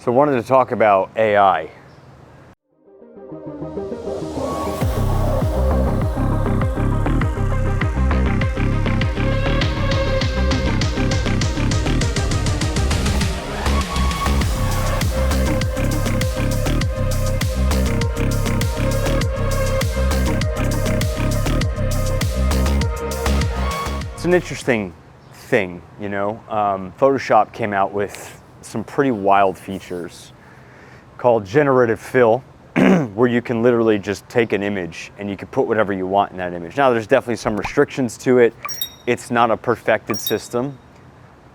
So I wanted to talk about AI. It's an interesting thing, you know. Photoshop came out with some pretty wild features called Generative Fill, where you can literally just take an image and you can put whatever you want in that image. Now, there's definitely some restrictions to it. It's not a perfected system,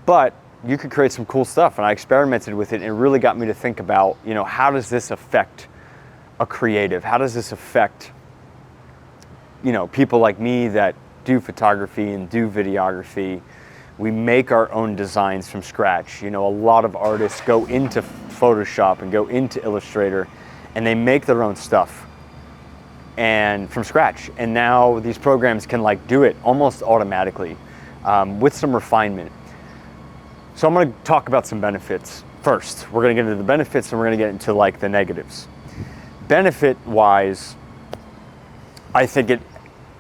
but you could create some cool stuff. And I experimented with it, and it really got me to think about, you know, how does this affect a creative? How does this affect, you know, people like me that do photography and do videography? We make our own designs from scratch. You know, a lot of artists go into Photoshop and go into Illustrator and they make their own stuff and from scratch. And now these programs can like do it almost automatically with some refinement. So I'm gonna talk about some benefits first. We're gonna get into the benefits and we're gonna get into like the negatives. Benefit wise, I think it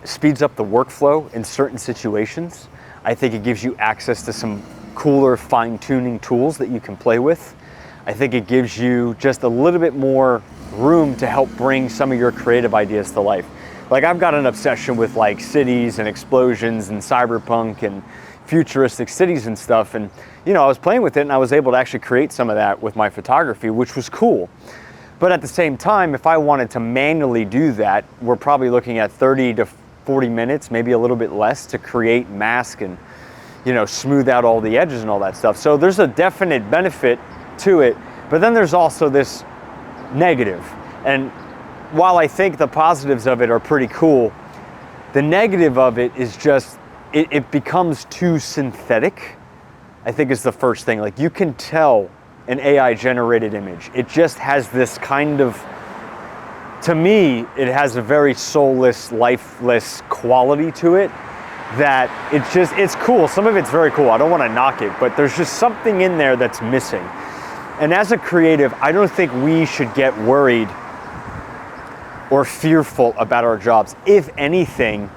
speeds up the workflow in certain situations. I think it gives you access to some cooler fine-tuning tools that you can play with. I think it gives you just a little bit more room to help bring some of your creative ideas to life. Like, I've got an obsession with like cities and explosions and cyberpunk and futuristic cities and stuff. And, you know, I was playing with it and I was able to actually create some of that with my photography, which was cool. But at the same time, if I wanted to manually do that, we're probably looking at 30 to 40 minutes, maybe a little bit less, to create, mask, and, you know, smooth out all the edges and all that stuff. So there's a definite benefit to it, but then there's also this negative. And while I think the positives of it are pretty cool, the negative of it is just, it becomes too synthetic, I think is the first thing. Like, you can tell an AI generated image. It just has this kind of, to me, it has a very soulless, lifeless quality to it that it's cool. Some of it's very cool. I don't want to knock it, but there's just something in there that's missing. And as a creative, I don't think we should get worried or fearful about our jobs. If anything,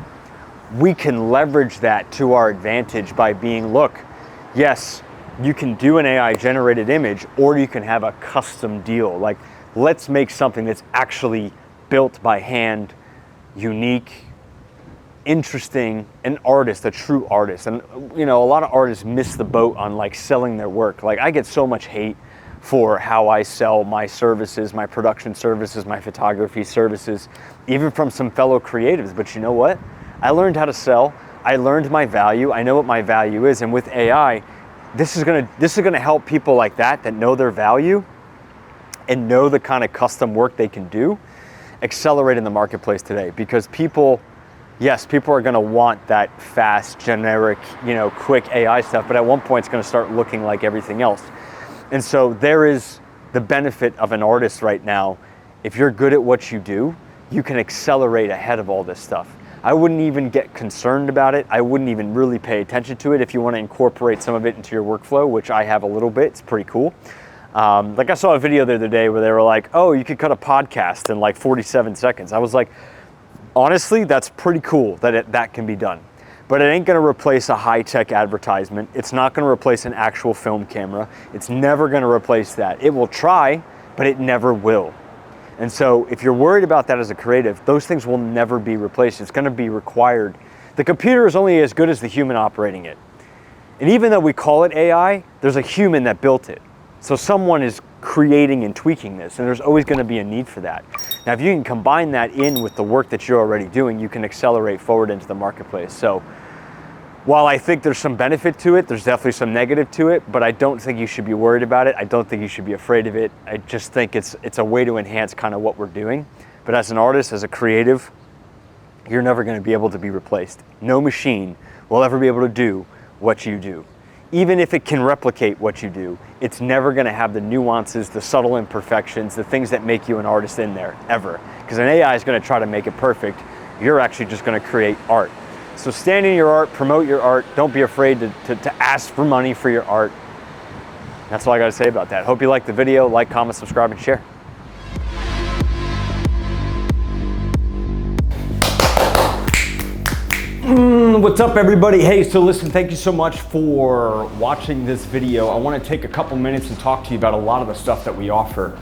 we can leverage that to our advantage by being, look, yes, you can do an AI generated image, or you can have a custom deal. Like, let's make something that's actually built by hand, unique, interesting, an artist, a true artist. And, you know, a lot of artists miss the boat on like selling their work. Like, I get so much hate for how I sell my services, my production services, my photography services, even from some fellow creatives. But you know what? I learned how to sell. I learned my value. I know what my value is. And with AI, this is gonna help people like that know their value and know the kind of custom work they can do, accelerate in the marketplace today. Because people are gonna want that fast, generic, you know, quick AI stuff, but at one point it's gonna start looking like everything else. And so there is the benefit of an artist right now. If you're good at what you do, you can accelerate ahead of all this stuff. I wouldn't even get concerned about it. I wouldn't even really pay attention to it. If you want to incorporate some of it into your workflow, which I have a little bit, it's pretty cool. Like, I saw a video the other day where they were like, oh, you could cut a podcast in like 47 seconds. I was like, honestly, that's pretty cool that that can be done. But it ain't gonna replace a high-tech advertisement. It's not gonna replace an actual film camera. It's never gonna replace that. It will try, but it never will. And so if you're worried about that as a creative, those things will never be replaced. It's gonna be required. The computer is only as good as the human operating it. And even though we call it AI, there's a human that built it. So someone is creating and tweaking this, and there's always gonna be a need for that. Now, if you can combine that in with the work that you're already doing, you can accelerate forward into the marketplace. So while I think there's some benefit to it, there's definitely some negative to it, but I don't think you should be worried about it. I don't think you should be afraid of it. I just think it's a way to enhance kind of what we're doing. But as an artist, as a creative, you're never gonna be able to be replaced. No machine will ever be able to do what you do. Even if it can replicate what you do, it's never gonna have the nuances, the subtle imperfections, the things that make you an artist in there, ever. Because an AI is gonna try to make it perfect. You're actually just gonna create art. So stand in your art, promote your art. Don't be afraid to ask for money for your art. That's all I got to say about that. Hope you liked the video. Like, comment, subscribe, and share. What's up, everybody? Hey, so listen, thank you so much for watching this video. I want to take a couple minutes and talk to you about a lot of the stuff that we offer.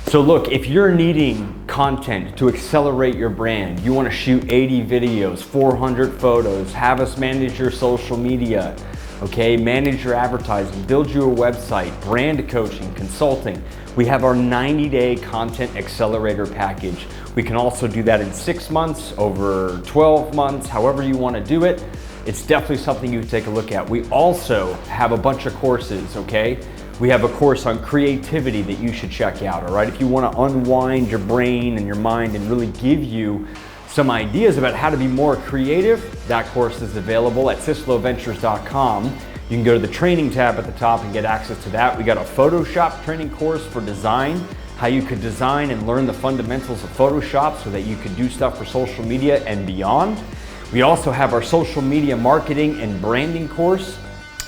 So look, if you're needing content to accelerate your brand, you want to shoot 80 videos, 400 photos, have us manage your social media, okay, manage your advertising, build you a website, brand coaching, consulting. We have our 90-day content accelerator package. We can also do that in 6 months, over 12 months, however you want to do it. It's definitely something you can take a look at. We also have a bunch of courses, okay? We have a course on creativity that you should check out, all right? If you want to unwind your brain and your mind and really give you some ideas about how to be more creative, that course is available at sysloventures.com. You can go to the training tab at the top and get access to that. We got a Photoshop training course for design, how you could design and learn the fundamentals of Photoshop so that you could do stuff for social media and beyond. We also have our social media marketing and branding course.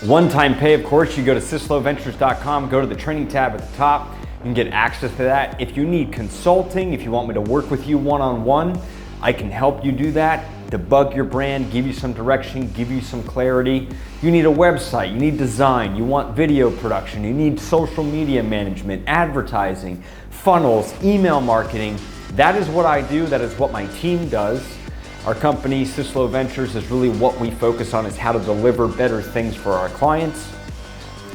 One-time pay, of course. You go to sysloventures.com, go to the training tab at the top. You can get access to that. If you need consulting, if you want me to work with you one-on-one, I can help you do that, debug your brand, give you some direction, give you some clarity. You need a website, you need design, you want video production, you need social media management, advertising, funnels, email marketing. That is what I do, that is what my team does. Our company, Syslo Ventures, is really what we focus on, is how to deliver better things for our clients.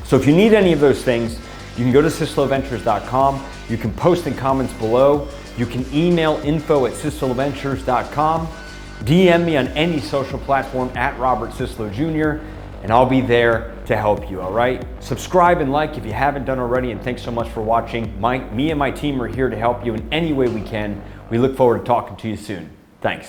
So if you need any of those things, you can go to sysloventures.com. You can post in comments below. You can email info@sysloventures.com. DM me on any social platform at Robert Syslo Jr., and I'll be there to help you, all right? Subscribe and like if you haven't done already, and thanks so much for watching. Me and my team are here to help you in any way we can. We look forward to talking to you soon. Thanks.